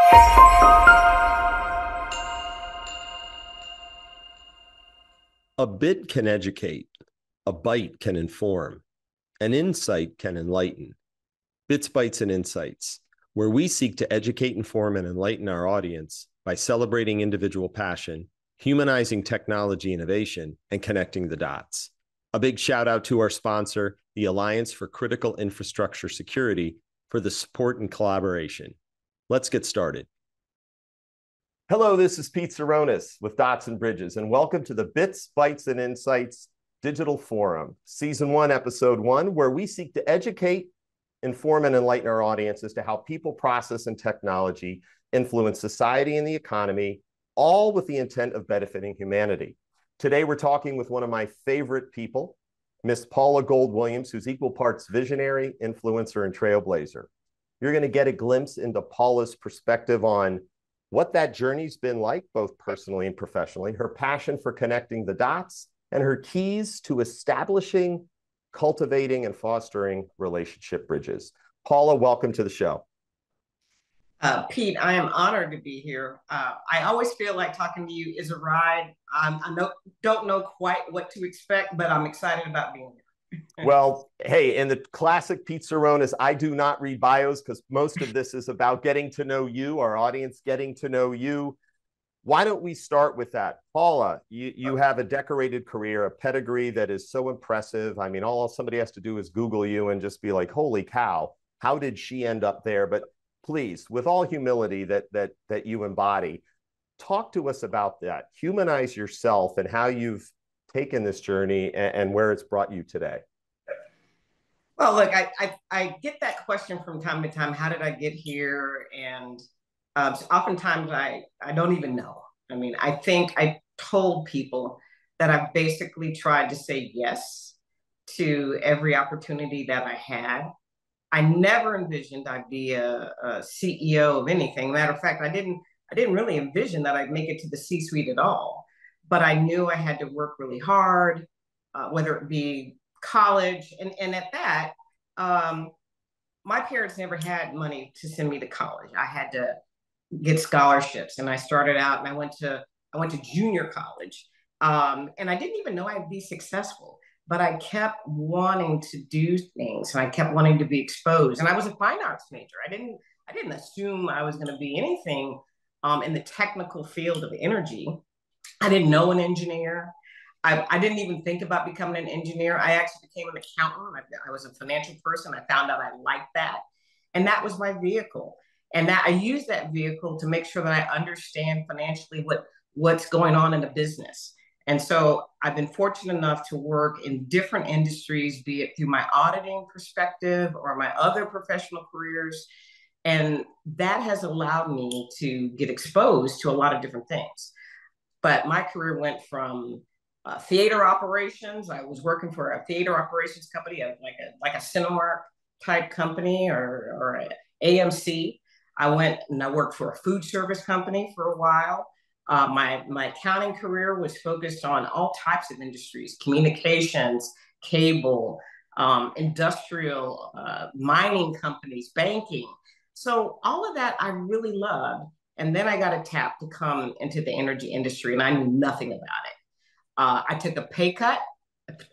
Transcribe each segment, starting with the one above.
A bit can educate, a bite can inform, an insight can enlighten. Bits, Bytes, and Insights, where we seek to educate, inform, and enlighten our audience by celebrating individual passion, humanizing technology innovation, and connecting the dots. A big shout out to our sponsor, the Alliance for Critical Infrastructure Security, for the support and collaboration. Let's get started. Hello, this is Pete Saronis with Dots and Bridges, and welcome to the Bits, Bytes, and Insights Digital Forum, Season 1, Episode 1, where we seek to educate, inform, and enlighten our audience as to how people, process, and technology influence society and the economy, all with the intent of benefiting humanity. Today, we're talking with one of my favorite people, Miss Paula Gold-Williams, who's equal parts visionary, influencer, and trailblazer. You're going to get a glimpse into Paula's perspective on what that journey's been like, both personally and professionally, her passion for connecting the dots, and her keys to establishing, cultivating, and fostering relationship bridges. Paula, welcome to the show. Pete, I am honored to be here. I always feel like talking to you is a ride. Don't know quite what to expect, but I'm excited about being here. Well, hey, in the classic Pete Saronis, I do not read bios because most of this is about getting to know you, our audience getting to know you. Why don't we start with that? Paula, you have a decorated career, a pedigree that is so impressive. I mean, all somebody has to do is Google you and just be like, holy cow, how did she end up there? But please, with all humility that you embody, talk to us about that. Humanize yourself and how you've taken this journey and where it's brought you today. Well, look, I get that question from time to time. How did I get here? And oftentimes I don't even know. I mean, I think I told people that I've basically tried to say yes to every opportunity that I had. I never envisioned I'd be a CEO of anything. Matter of fact, I didn't really envision that I'd make it to the C-suite at all. But I knew I had to work really hard, whether it be college. And at that, my parents never had money to send me to college. I had to get scholarships. And I started out and I went to junior college. And I didn't even know I'd be successful. But I kept wanting to do things and I kept wanting to be exposed. And I was a fine arts major. I didn't assume I was going to be anything in the technical field of energy. I didn't know an engineer. I didn't even think about becoming an engineer. I actually became an accountant. I was a financial person. I found out I liked that. And that was my vehicle. And that I use that vehicle to make sure that I understand financially what's going on in the business. And so I've been fortunate enough to work in different industries, be it through my auditing perspective or my other professional careers. And that has allowed me to get exposed to a lot of different things. But my career went from theater operations. I was working for a theater operations company, like a Cinemark type company or AMC. I went and I worked for a food service company for a while. My accounting career was focused on all types of industries: communications, cable, industrial, mining companies, banking. So all of that I really loved. And then I got a tap to come into the energy industry, and I knew nothing about it. I took a pay cut.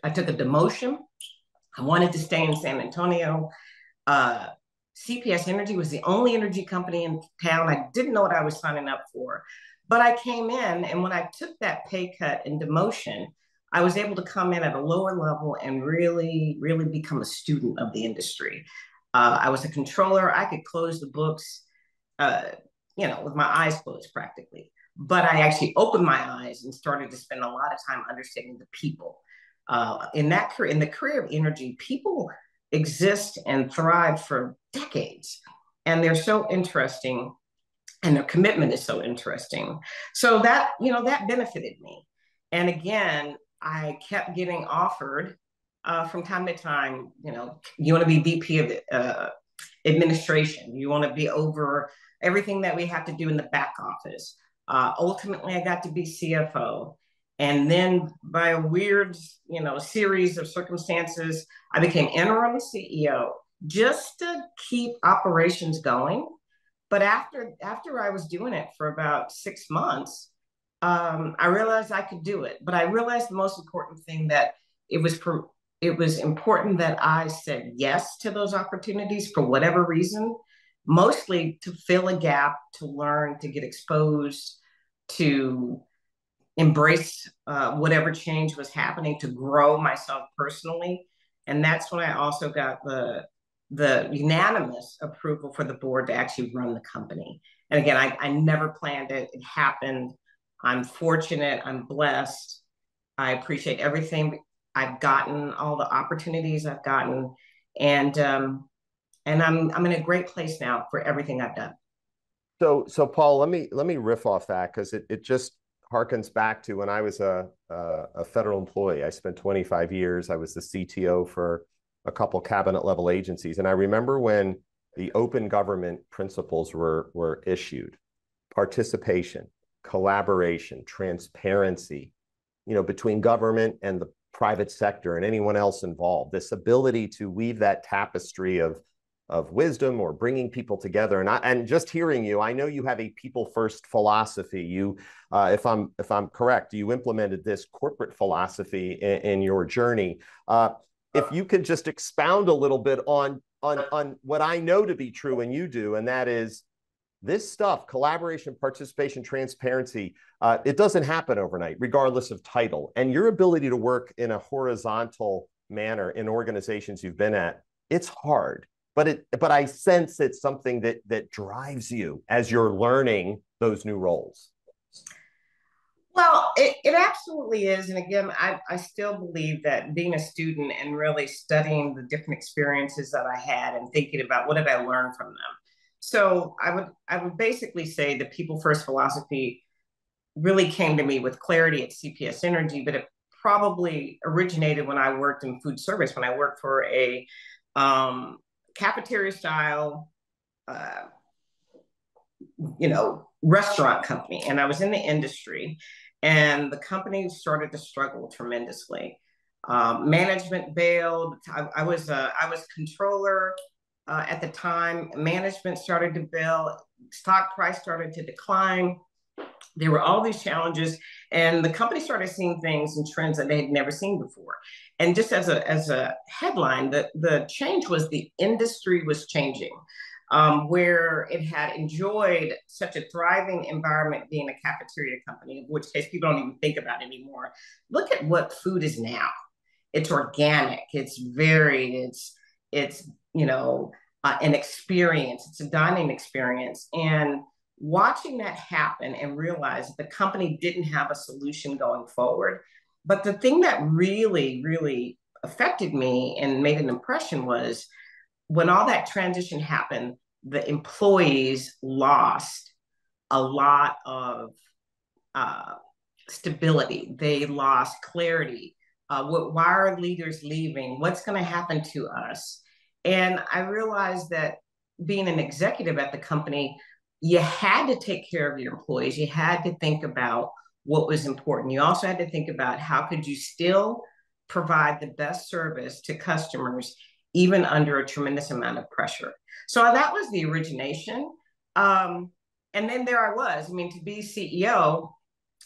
I took a demotion. I wanted to stay in San Antonio. CPS Energy was the only energy company in town. I didn't know what I was signing up for. But I came in, and when I took that pay cut and demotion, I was able to come in at a lower level and really, really become a student of the industry. I was a controller. I could close the books with my eyes closed practically. But I actually opened my eyes and started to spend a lot of time understanding the people. In the career of energy, people exist and thrive for decades. And they're so interesting, and their commitment is so interesting. So that benefited me. And again, I kept getting offered from time to time, you want to be VP of administration. You want to be over everything that we have to do in the back office. Ultimately, I got to be CFO. And then by a weird, series of circumstances, I became interim CEO just to keep operations going But after I was doing it for about 6 months, I realized I could do it. But I realized the most important thing that it was it was important that I said yes to those opportunities for whatever reason, mostly to fill a gap, to learn, to get exposed, to embrace whatever change was happening, to grow myself personally. And that's when I also got the unanimous approval for the board to actually run the company. And again, I never planned it. It happened. I'm fortunate. I'm blessed. I appreciate everything I've gotten, all the opportunities I've gotten, and I'm in a great place now for everything I've done. So Paul, let me riff off that because it just harkens back to when I was a federal employee. I spent 25 years. I was the CTO for a couple cabinet level agencies, and I remember when the open government principles were issued: participation, collaboration, transparency, between government and the private sector and anyone else involved. This ability to weave that tapestry of wisdom or bringing people together. And just hearing you, I know you have a people first philosophy. You, if I'm correct, you implemented this corporate philosophy in your journey. If you could just expound a little bit on what I know to be true and you do, and that is this stuff: collaboration, participation, transparency. It doesn't happen overnight, regardless of title. And your ability to work in a horizontal manner in organizations you've been at, it's hard. But I sense it's something that drives you as you're learning those new roles. Well, it absolutely is. And again, I still believe that being a student and really studying the different experiences that I had and thinking about what did I learn from them. So I would basically say the people first philosophy really came to me with clarity at CPS Energy, but it probably originated when I worked in food service, when I worked for a cafeteria style, uh, restaurant company. And I was in the industry, and the company started to struggle tremendously. Management bailed. I was controller at the time. Management started to bail. Stock price started to decline. There were all these challenges, and the company started seeing things and trends that they had never seen before. And just as a headline, the change was the industry was changing, where it had enjoyed such a thriving environment being a cafeteria company, in which case people don't even think about anymore. Look at what food is now. It's organic. It's varied. It's an experience. It's a dining experience, and watching that happen and realize that the company didn't have a solution going forward. But the thing that really, really affected me and made an impression was when all that transition happened, the employees lost a lot of uh, stability. They lost clarity. Why are leaders leaving? What's going to happen to us? And I realized that being an executive at the company, you had to take care of your employees. You had to think about what was important. You also had to think about how could you still provide the best service to customers, even under a tremendous amount of pressure. So that was the origination. And then there I was. I mean, to be CEO,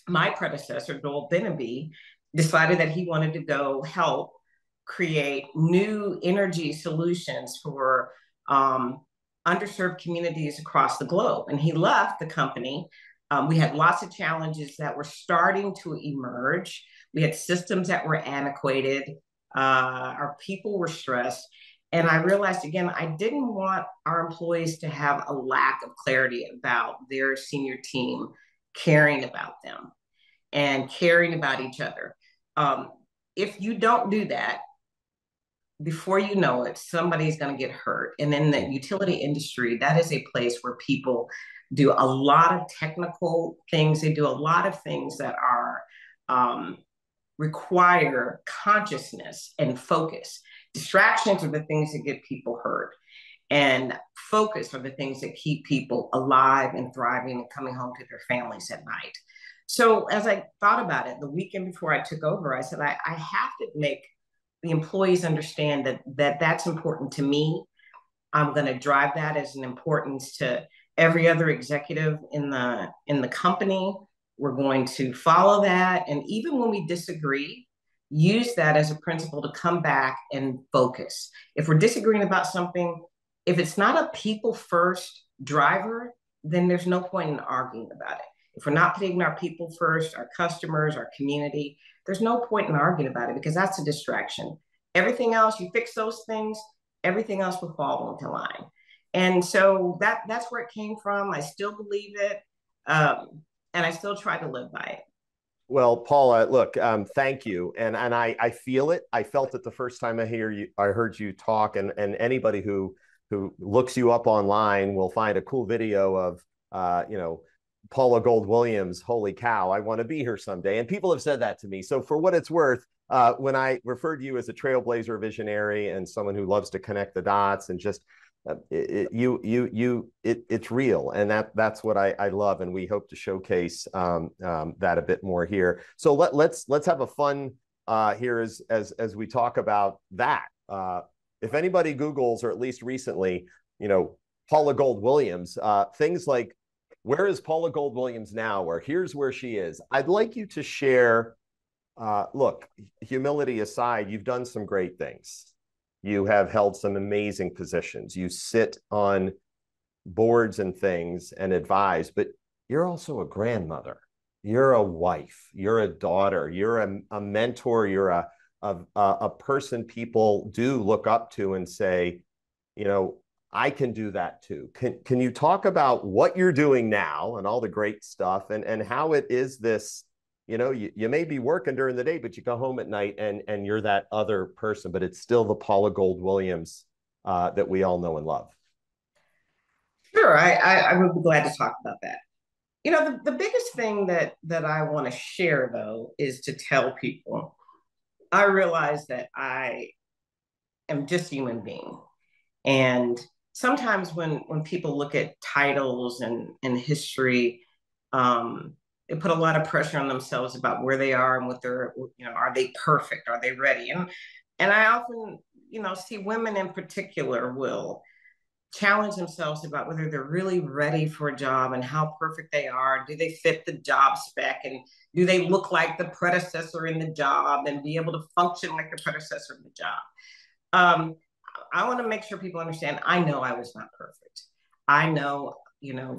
my predecessor, Joel Beneby, decided that he wanted to go help create new energy solutions for underserved communities across the globe. And he left the company. We had lots of challenges that were starting to emerge. We had systems that were antiquated. Our people were stressed. And I realized, again, I didn't want our employees to have a lack of clarity about their senior team caring about them and caring about each other. If you don't do that, before you know it, somebody's going to get hurt. And in the utility industry, that is a place where people do a lot of technical things. They do a lot of things that are require consciousness and focus. Distractions are the things that get people hurt. And focus are the things that keep people alive and thriving and coming home to their families at night. So as I thought about it, the weekend before I took over, I said, I have to make the employees understand that that's important to me. I'm going to drive that as an importance to every other executive in the company. We're going to follow that. And even when we disagree, use that as a principle to come back and focus. If we're disagreeing about something, if it's not a people first driver, then there's no point in arguing about it. If we're not putting our people first, our customers, our community, there's no point in arguing about it because that's a distraction. Everything else, you fix those things, everything else will fall into line. And so that's where it came from. I still believe it. And I still try to live by it. Well, Paula, look, thank you, and I feel it. I felt it the first time I heard you talk, and anybody who looks you up online will find a cool video of Paula Gold-Williams. Holy cow, I want to be here someday. And people have said that to me. So for what it's worth, when I referred to you as a trailblazer visionary and someone who loves to connect the dots and just it's real, and that's what I love, and we hope to showcase that a bit more here. So let's have a fun here as we talk about that. If anybody Googles, or at least recently, Paula Gold-Williams, things like where is Paula Gold-Williams now, or here's where she is. I'd like you to share. Look, humility aside, you've done some great things. You have held some amazing positions. You sit on boards and things and advise, but you're also a grandmother. You're a wife. You're a daughter. You're a mentor. You're a person people do look up to and say, I can do that too. Can you talk about what you're doing now and all the great stuff and how it is this? You may be working during the day, but you go home at night and you're that other person, but it's still the Paula Gold-Williams that we all know and love. Sure, I would be glad to talk about that. The biggest thing that I want to share, though, is to tell people I realize that I am just a human being. And sometimes when people look at titles and history, they put a lot of pressure on themselves about where they are and what they're, are they perfect? Are they ready? And I often, see women in particular will challenge themselves about whether they're really ready for a job and how perfect they are. Do they fit the job spec? And do they look like the predecessor in the job and be able to function like the predecessor in the job? I want to make sure people understand, I know I was not perfect. I know,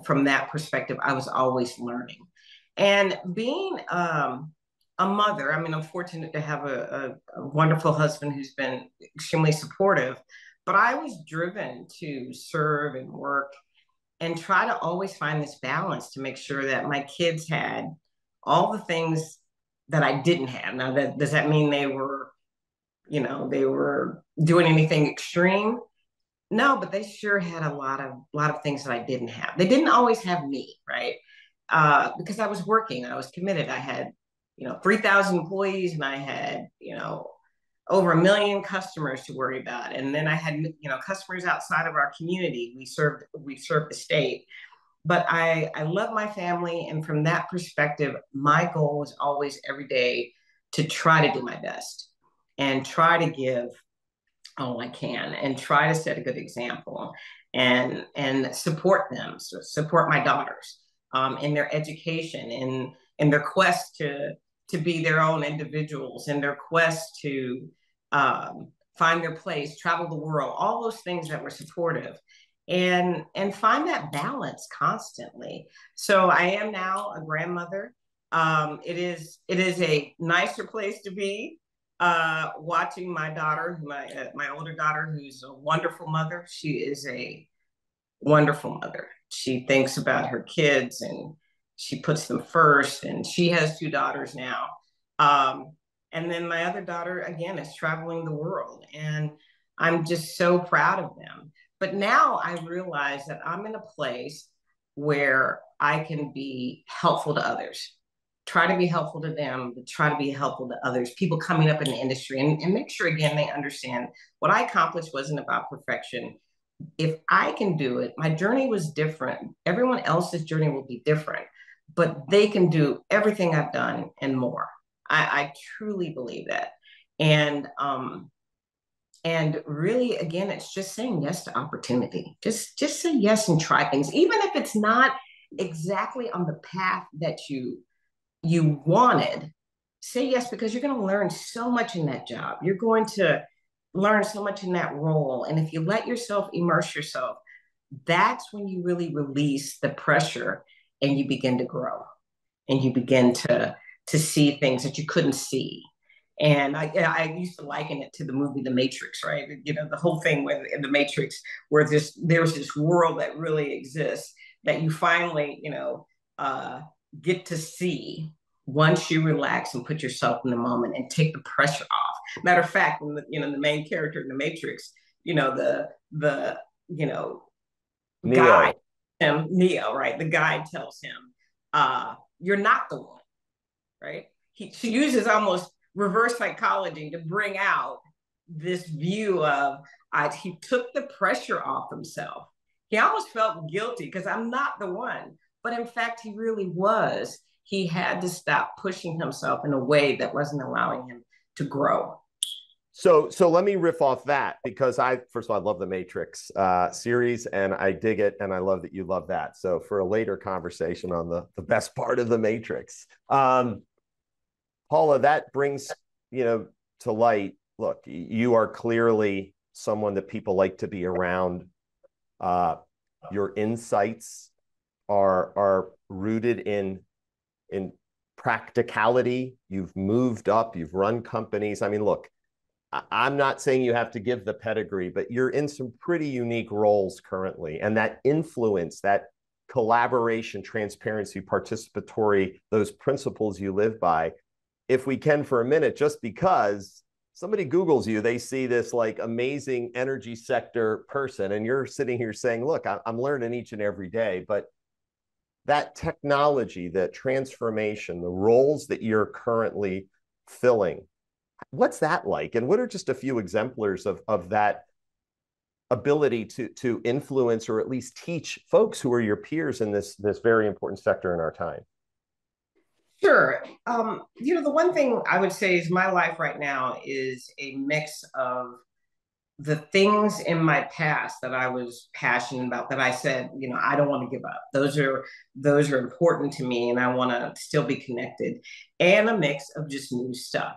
from that perspective, I was always learning. And being a mother, I'm fortunate to have a wonderful husband who's been extremely supportive, but I was driven to serve and work and try to always find this balance to make sure that my kids had all the things that I didn't have. Now, does that mean they were doing anything extreme? No, but they sure had a lot of things that I didn't have. They didn't always have me, right? Because I was working, I was committed. I had, 3,000 employees, and I had, over 1 million customers to worry about. And then I had, customers outside of our community. We served the state. But I love my family. And from that perspective, my goal was always every day to try to do my best and try to give all I can and try to set a good example and support them, support my daughters in their education, in their quest to be their own individuals, in their quest to find their place, travel the world, all those things that were supportive, and find that balance constantly. So I am now a grandmother. It is a nicer place to be. Watching my daughter, my older daughter, who's a wonderful mother. She is a wonderful mother. She thinks about her kids and she puts them first. And she has 2 daughters now. And then my other daughter, again, is traveling the world. And I'm just so proud of them. But now I realize that I'm in a place where I can be helpful to others. Try to be helpful to them, but try to be helpful to others, people coming up in the industry, and make sure, again, they understand what I accomplished wasn't about perfection. If I can do it, my journey was different. Everyone else's journey will be different, but they can do everything I've done and more. I truly believe that. And And really, again, it's just saying yes to opportunity. Just say yes and try things, even if it's not exactly on the path that you wanted. Say yes, because you're going to learn so much in that job. You're going to learn so much in that role. And if you let yourself immerse yourself, that's when you really release the pressure and you begin to grow and you begin to see things that you couldn't see. And I used to liken it to the movie The Matrix, right? You know, the whole thing with in The Matrix, where there's this world that really exists that you finally, uh, get to see once you relax and put yourself in the moment and take the pressure off. Matter of fact, when the main character in The Matrix, the you know guy, Neo. Neo, right? The guy tells him, "You're not the one." Right? She uses almost reverse psychology to bring out this view of he took the pressure off himself. He almost felt guilty because I'm not the one, but in fact, he really was. He had to stop pushing himself in a way that wasn't allowing him to grow. So let me riff off that because first of all, I love the Matrix series and I dig it. And I love that you love that. So for a later conversation on the best part of the Matrix, Paula, that brings, to light, look, you are clearly someone that people like to be around. Your insights are rooted in practicality. You've moved up, you've run companies. I mean, look, I'm not saying you have to give the pedigree, but you're in some pretty unique roles currently. And that influence, that collaboration, transparency, participatory, those principles you live by, if we can for a minute, just because somebody Googles you, they see this like amazing energy sector person, and you're sitting here saying, look, I'm learning each and every day. But that technology, that transformation, the roles that you're currently filling, what's that like? And what are just a few exemplars of that ability to influence or at least teach folks who are your peers in this very important sector in our time? Sure. The one thing I would say is my life right now is a mix of the things in my past that I was passionate about that I said, I don't want to give up. Those are important to me and I want to still be connected, and a mix of just new stuff.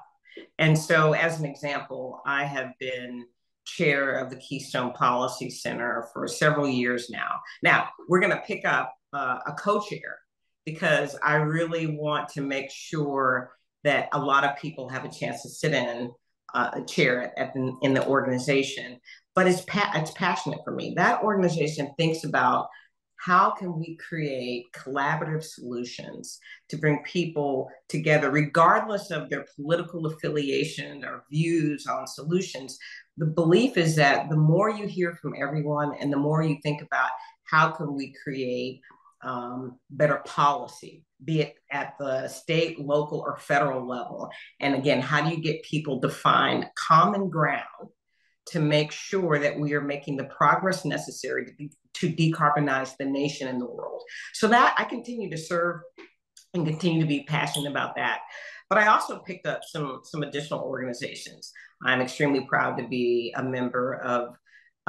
And so as an example, I have been chair of the Keystone Policy Center for several years now. Now, we're going to pick up a co-chair because I really want to make sure that a lot of people have a chance to sit in a chair in the organization. But it's passionate for me. That organization thinks about how can we create collaborative solutions to bring people together, regardless of their political affiliation or views on solutions. The belief is that the more you hear from everyone and the more you think about how can we create better policy, be it at the state, local, or federal level. And again, how do you get people to find common ground to make sure that we are making the progress necessary to decarbonize the nation and the world? So that I continue to serve and continue to be passionate about that. But I also picked up some additional organizations. I'm extremely proud to be a member of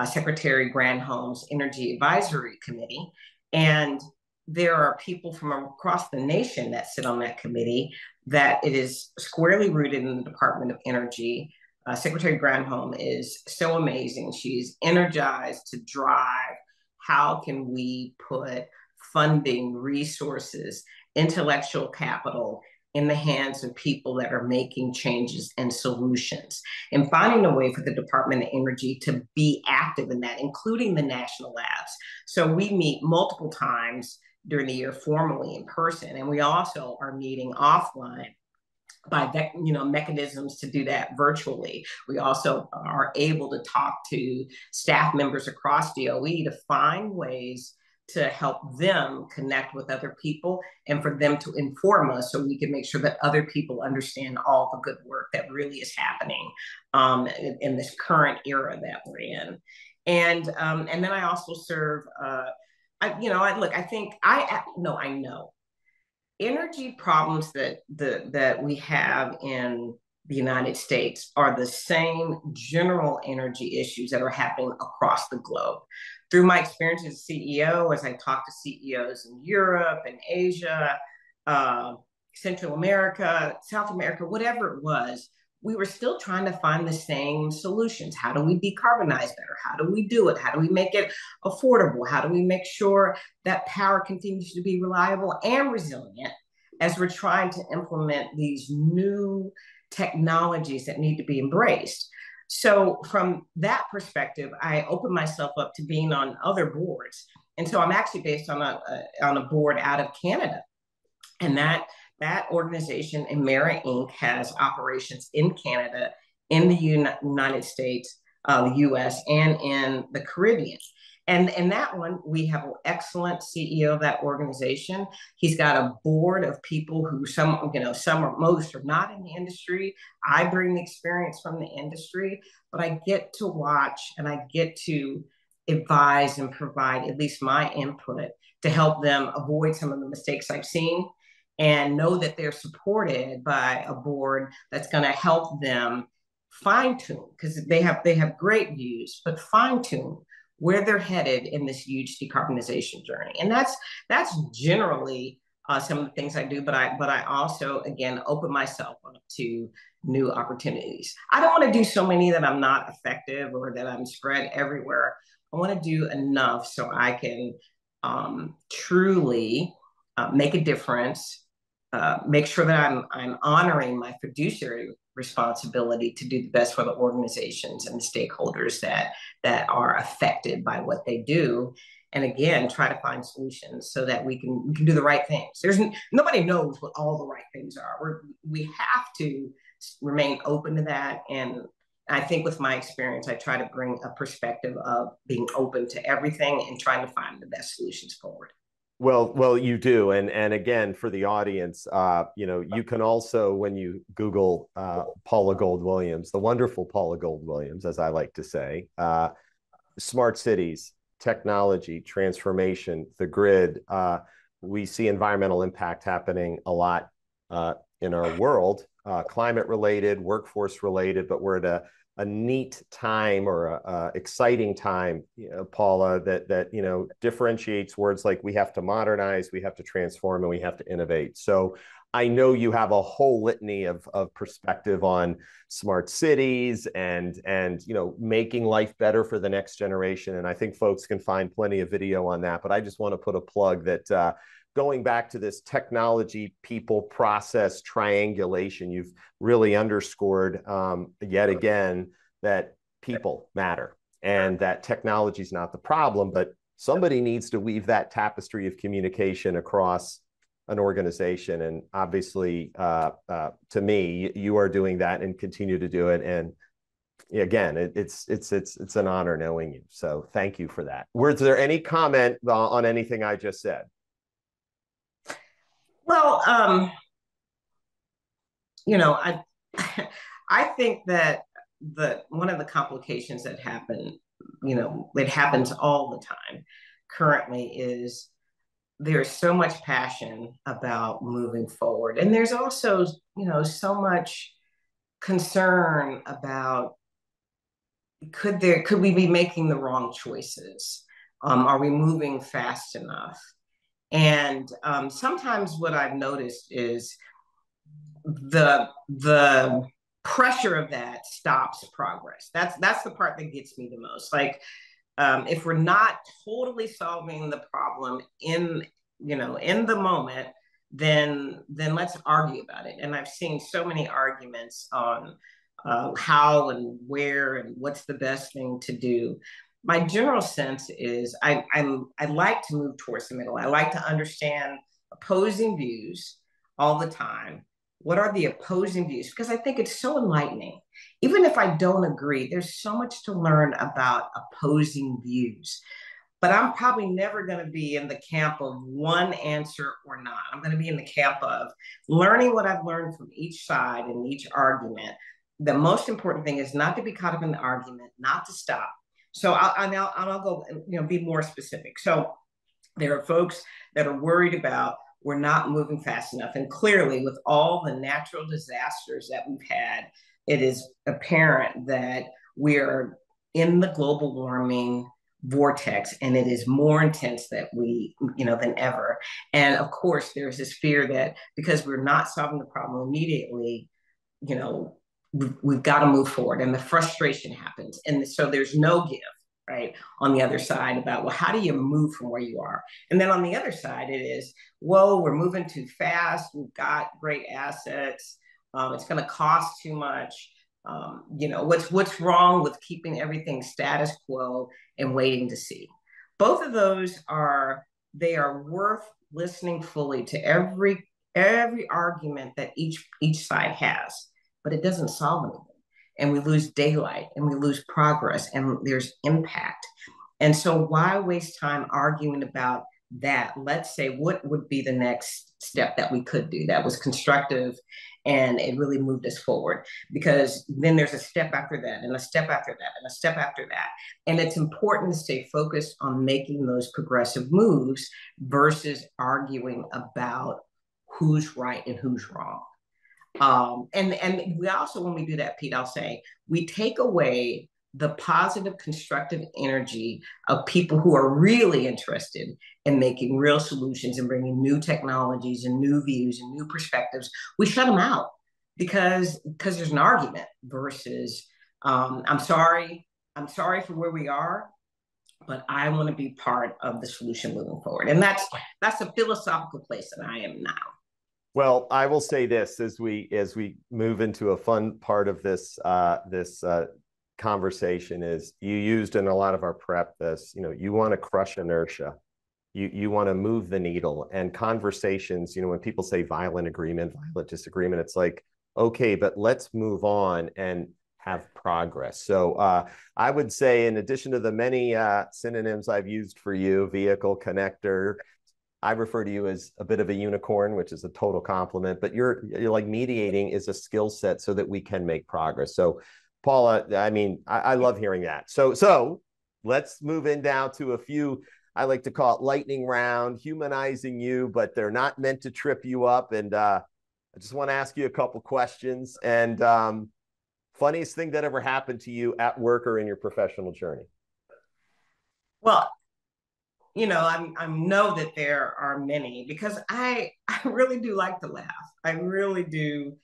Secretary Granholm's Energy Advisory Committee. And there are people from across the nation that sit on that committee that it is squarely rooted in the Department of Energy. Secretary Granholm is so amazing. She's energized to drive how can we put funding, resources, intellectual capital in the hands of people that are making changes and solutions, and finding a way for the Department of Energy to be active in that, including the national labs. So we meet multiple times during the year formally in person, and we also are meeting offline by mechanisms to do that virtually. We also are able to talk to staff members across DOE to find ways to help them connect with other people and for them to inform us so we can make sure that other people understand all the good work that really is happening in this current era that we're in. And then I also serve, I know energy problems that we have in the United States are the same general energy issues that are happening across the globe. Through my experience as a CEO, as I talk to CEOs in Europe and Asia, uh, Central America, South America, whatever it was, we were still trying to find the same solutions. How do we decarbonize better? How do we do it? How do we make it affordable? How do we make sure that power continues to be reliable and resilient as we're trying to implement these new technologies that need to be embraced? So from that perspective, I opened myself up to being on other boards. And so I'm actually based on a board out of Canada. And that organization, Emera Inc., has operations in Canada, in the United States, the US, and in the Caribbean. And that one, we have an excellent CEO of that organization. He's got a board of people who some or most are not in the industry. I bring the experience from the industry, but I get to watch and I get to advise and provide at least my input to help them avoid some of the mistakes I've seen and know that they're supported by a board that's going to help them fine tune, because they have great views, but fine tune where they're headed in this huge decarbonization journey. And that's generally some of the things I do, but I also, again, open myself up to new opportunities. I don't want to do so many that I'm not effective or that I'm spread everywhere. I want to do enough so I can truly make a difference, make sure that I'm honoring my fiduciary responsibility to do the best for the organizations and the stakeholders that are affected by what they do. And again, try to find solutions so that we can do the right things. Nobody knows what all the right things are. We have to remain open to that. And I think with my experience, I try to bring a perspective of being open to everything and trying to find the best solutions forward. Well, you do, and again, for the audience, you can also, when you Google Paula Gold-Williams, the wonderful Paula Gold-Williams, as I like to say, smart cities, technology, transformation, the grid. We see environmental impact happening a lot in our world, climate related, workforce related, but we're at a neat time or a exciting time, Paula, that differentiates words like we have to modernize, we have to transform, and we have to innovate. So I know you have a whole litany of perspective on smart cities and making life better for the next generation. And I think folks can find plenty of video on that. But I just want to put a plug that going back to this technology, people, process triangulation, you've really underscored yet again that people matter and that technology is not the problem, but somebody needs to weave that tapestry of communication across an organization. And obviously, to me, you are doing that and continue to do it. And again, it's an honor knowing you. So thank you for that. Was there any comment on anything I just said? Well, I I think that one of the complications that happen, it happens all the time currently, is there's so much passion about moving forward, and there's also so much concern about could we be making the wrong choices? Are we moving fast enough? And sometimes what I've noticed is the pressure of that stops progress. That's the part that gets me the most. Like if we're not totally solving the problem in the moment, then let's argue about it. And I've seen so many arguments on how and where and what's the best thing to do. My general sense is I like to move towards the middle. I like to understand opposing views all the time. What are the opposing views? Because I think it's so enlightening. Even if I don't agree, there's so much to learn about opposing views. But I'm probably never going to be in the camp of one answer or not. I'm going to be in the camp of learning what I've learned from each side and each argument. The most important thing is not to be caught up in the argument, not to stop. So I'll go be more specific. So there are folks that are worried about we're not moving fast enough. And clearly, with all the natural disasters that we've had, it is apparent that we are in the global warming vortex, and it is more intense that than ever. And of course, there's this fear that because we're not solving the problem immediately, you know, we've got to move forward, and the frustration happens. And so there's no give, right, on the other side about, well, how do you move from where you are? And then on the other side, it is, whoa, we're moving too fast. We've got great assets. It's going to cost too much. What's wrong with keeping everything status quo and waiting to see? Both of those are worth listening fully to every argument that each side has, but it doesn't solve anything. And we lose daylight, and we lose progress, and there's impact. And so why waste time arguing about that? Let's say, what would be the next step that we could do that was constructive and it really moved us forward? Because then there's a step after that, and a step after that, and a step after that. And it's important to stay focused on making those progressive moves versus arguing about who's right and who's wrong. And we also, when we do that, Pete, I'll say, we take away the positive, constructive energy of people who are really interested in making real solutions and bringing new technologies and new views and new perspectives. We shut them out because there's an argument versus, I'm sorry for where we are, but I want to be part of the solution moving forward. And that's a philosophical place that I am now. Well, I will say this as we move into a fun part of this conversation is you used in a lot of our prep this, you want to crush inertia. You want to move the needle, and conversations, when people say violent agreement, violent disagreement, it's like, okay, but let's move on and have progress. So I would say, in addition to the many synonyms I've used for you, vehicle, connector, I refer to you as a bit of a unicorn, which is a total compliment, but you're like, mediating is a skill set so that we can make progress. So Paula, I mean, I love hearing that. So let's move in now to a few, I like to call it lightning round, humanizing you, but they're not meant to trip you up. And I just want to ask you a couple questions. And funniest thing that ever happened to you at work or in your professional journey? Well, I know that there are many, because I really do like to laugh. I really do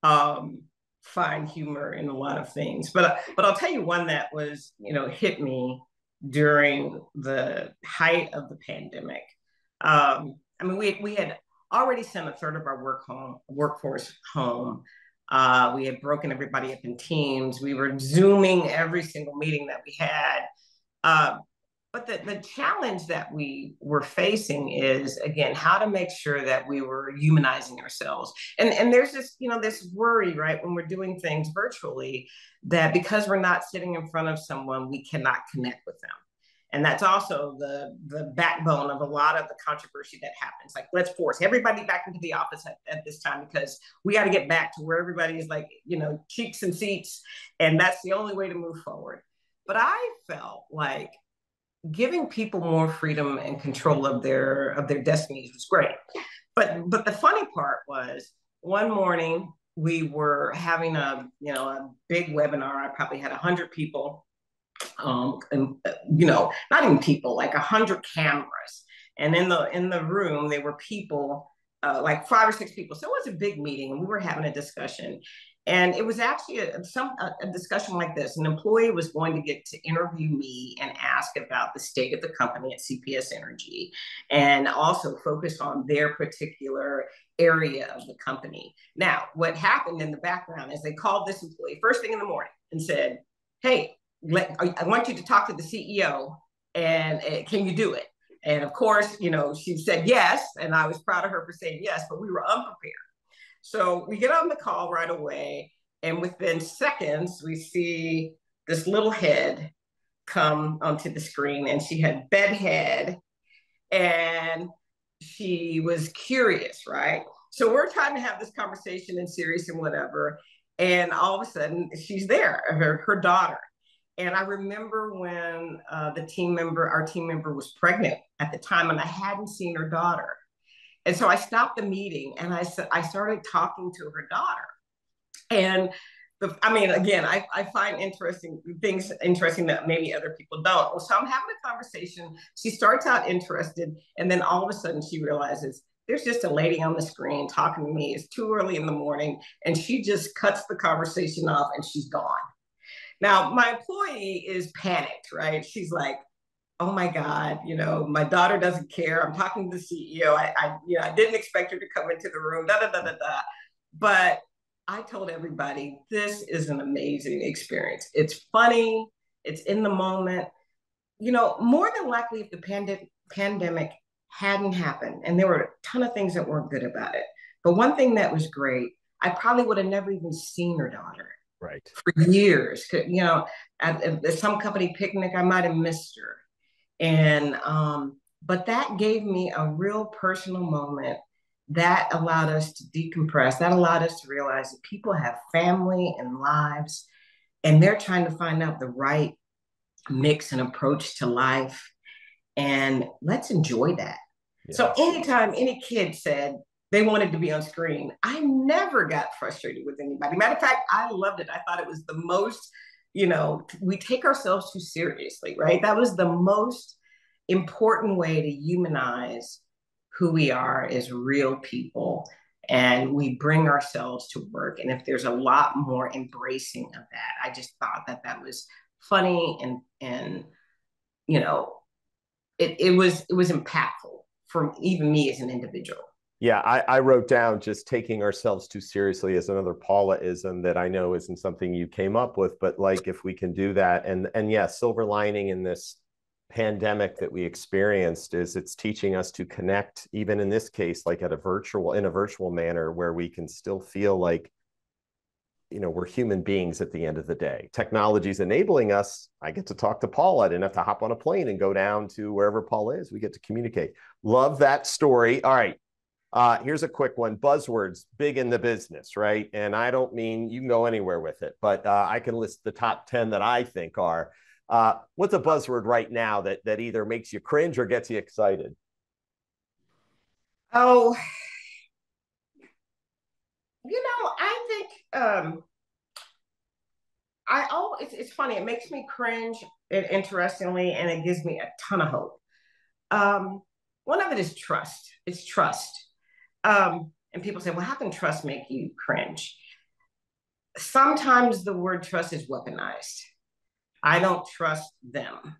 find humor in a lot of things. But I'll tell you one that was, hit me during the height of the pandemic. We had already sent a third of our workforce home. We had broken everybody up in teams. We were Zooming every single meeting that we had. But the challenge that we were facing is, again, how to make sure that we were humanizing ourselves. And there's this, this worry, right, when we're doing things virtually, that because we're not sitting in front of someone, we cannot connect with them. And that's also the backbone of a lot of the controversy that happens. Like, let's force everybody back into the office at this time, because we got to get back to where everybody is like, cheeks and seats. And that's the only way to move forward. But I felt like giving people more freedom and control of their destinies was great. But the funny part was, one morning we were having a big webinar. I probably had 100 people, and not even people, like 100 cameras. And in the room, there were people, like 5 or 6 people. So it was a big meeting, and we were having a discussion. And it was actually a discussion like this. An employee was going to get to interview me and ask about the state of the company at CPS Energy, and also focus on their particular area of the company. Now, what happened in the background is they called this employee first thing in the morning and said, hey, I want you to talk to the CEO, and can you do it? And of course, she said yes, and I was proud of her for saying yes, but we were unprepared. So we get on the call right away, and within seconds, we see this little head come onto the screen, and she had bedhead, and she was curious, right? So we're trying to have this conversation and serious and whatever, and all of a sudden, she's there, her daughter. And I remember when our team member was pregnant at the time, and I hadn't seen her daughter. And so I stopped the meeting and I started talking to her daughter. And I mean, again, I find things interesting that maybe other people don't. So I'm having a conversation. She starts out interested, and then all of a sudden she realizes there's just a lady on the screen talking to me. It's too early in the morning, and she just cuts the conversation off and she's gone. Now, my employee is panicked, right? She's like, oh my God, my daughter doesn't care. I'm talking to the CEO. I didn't expect her to come into the room, da, da, da, da, da. But I told everybody, this is an amazing experience. It's funny. It's in the moment. More than likely, if the pandemic hadn't happened, and there were a ton of things that weren't good about it, but one thing that was great, I probably would have never even seen her daughter. Right. For years. At some company picnic, I might have missed her. And but that gave me a real personal moment that allowed us to decompress. That allowed us to realize that people have family and lives, and they're trying to find out the right mix and approach to life. And let's enjoy that. Yeah. So anytime any kid said they wanted to be on screen, I never got frustrated with anybody. Matter of fact, I loved it. I thought it was the most, we take ourselves too seriously, right? That was the most important way to humanize who we are as real people. And we bring ourselves to work. And if there's a lot more embracing of that, I just thought that was funny and it was impactful for even me as an individual. Yeah, I wrote down just taking ourselves too seriously as another Paula-ism that I know isn't something you came up with, but like if we can do that, and yeah, silver lining in this pandemic that we experienced is it's teaching us to connect, even in this case, like in a virtual manner, where we can still feel like, we're human beings at the end of the day. Technology is enabling us. I get to talk to Paula. I didn't have to hop on a plane and go down to wherever Paula is. We get to communicate. Love that story. All right. Here's a quick one. Buzzwords, big in the business, right? And I don't mean you can go anywhere with it, but I can list the top 10 that I think are. What's a buzzword right now that either makes you cringe or gets you excited? Oh, I think it's funny. It makes me cringe, interestingly, and it gives me a ton of hope. One of it is trust. It's trust. And people say, well, how can trust make you cringe? Sometimes the word trust is weaponized. I don't trust them.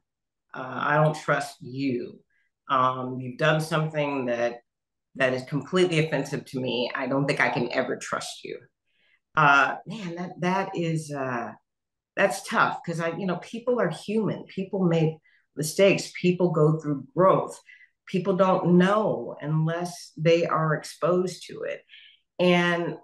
I don't trust you. You've done something that is completely offensive to me. I don't think I can ever trust you. Man, that's tough because people are human. People make mistakes. People go through growth. People don't know unless they are exposed to it. And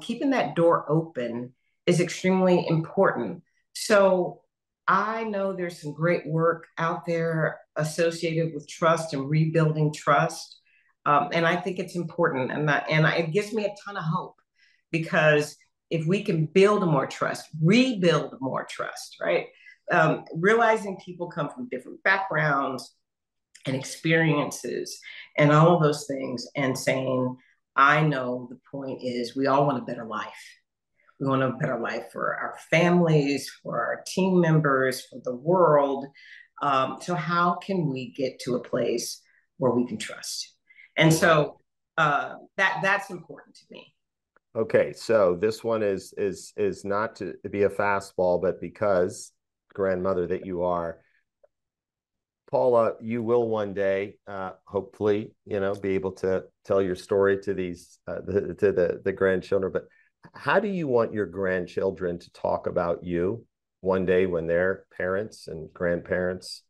keeping that door open is extremely important. So I know there's some great work out there associated with trust and rebuilding trust. And I think it's important. And it gives me a ton of hope because if we can build more trust, rebuild more trust, right? Realizing people come from different backgrounds and experiences and all of those things, and saying, I know the point is we all want a better life. We want a better life for our families, for our team members, for the world. So how can we get to a place where we can trust? And so that's important to me. Okay, so this one is not to be a fastball, but because grandmother that you are, Paula, you will one day, hopefully, be able to tell your story to these the grandchildren. But how do you want your grandchildren to talk about you one day when they're parents and grandparents?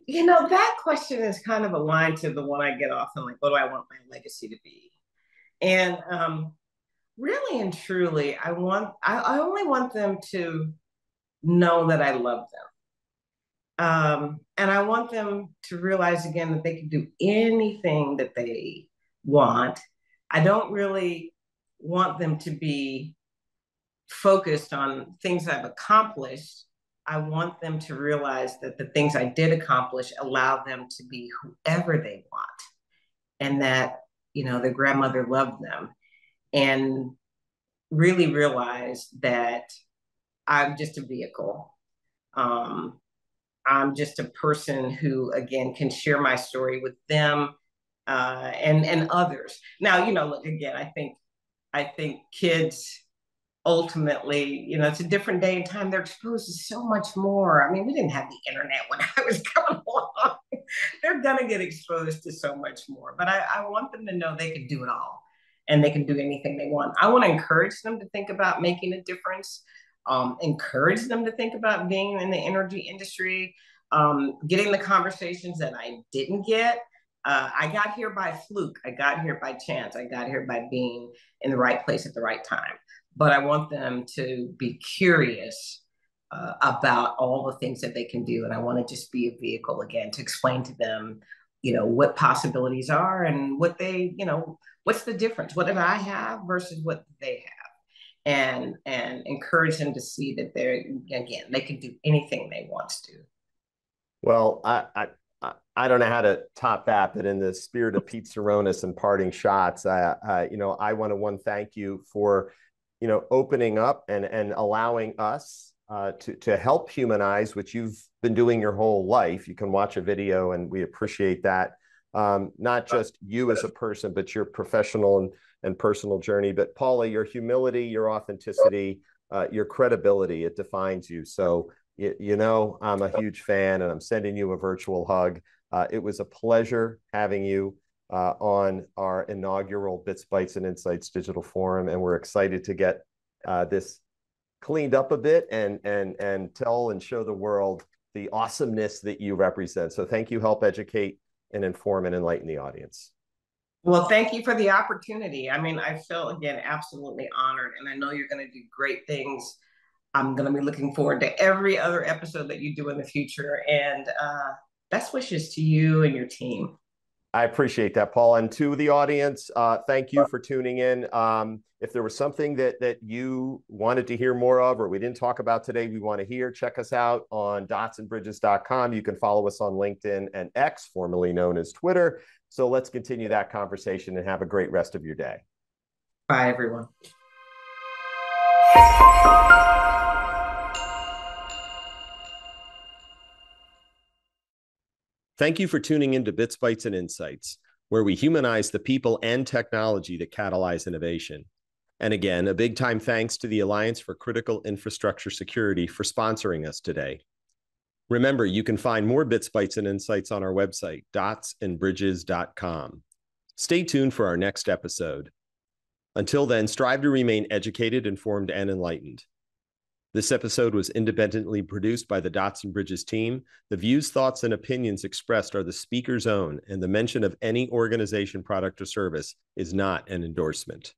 That question is kind of aligned to the one I get often, like, what do I want my legacy to be? And really and truly, I only want them to know that I love them. And I want them to realize again that they can do anything that they want. I don't really want them to be focused on things I've accomplished. I want them to realize that the things I did accomplish allow them to be whoever they want, and that, their grandmother loved them, and really realize that I'm just a vehicle. I'm just a person who, again, can share my story with them, and others. Now, look, again, I think kids ultimately, it's a different day and time. They're exposed to so much more. I mean, we didn't have the internet when I was coming along. They're gonna get exposed to so much more. But I want them to know they can do it all, and they can do anything they want. I want to encourage them to think about making a difference. Encourage them to think about being in the energy industry, getting the conversations that I didn't get. I got here by fluke. I got here by chance. I got here by being in the right place at the right time. But I want them to be curious about all the things that they can do. And I want to just be a vehicle, again, to explain to them, what possibilities are, and what they, what's the difference? What did I have versus what they have? And encourage them to see that they can do anything they want to. Well, I don't know how to top that, but in the spirit of Pete Saronis and parting shots, I want to thank you for, opening up and allowing us to help humanize, which you've been doing your whole life. You can watch a video, and we appreciate that. Not just you as a person, but your professional and personal journey. But Paula, your humility, your authenticity, your credibility, it defines you. So, I'm a huge fan, and I'm sending you a virtual hug. It was a pleasure having you on our inaugural Bits, Bytes, and Insights Digital Forum, and we're excited to get this cleaned up a bit and tell and show the world the awesomeness that you represent. So thank you. Help educate and inform and enlighten the audience. Well, thank you for the opportunity. I mean, I feel, again, absolutely honored, and I know you're going to do great things. I'm going to be looking forward to every other episode that you do in the future, and best wishes to you and your team. I appreciate that, Paul. And to the audience, thank you for tuning in. If there was something that you wanted to hear more of, or we didn't talk about today, we want to hear, check us out on dotsandbridges.com. You can follow us on LinkedIn and X, formerly known as Twitter. So let's continue that conversation and have a great rest of your day. Bye, everyone. Thank you for tuning in to Bits, Bytes, and Insights, where we humanize the people and technology that catalyze innovation. And again, a big time thanks to the Alliance for Critical Infrastructure Security for sponsoring us today. Remember, you can find more Bits, Bytes, and Insights on our website, dotsandbridges.com. Stay tuned for our next episode. Until then, strive to remain educated, informed, and enlightened. This episode was independently produced by the Dots and Bridges team. The views, thoughts, and opinions expressed are the speaker's own, and the mention of any organization, product, or service is not an endorsement.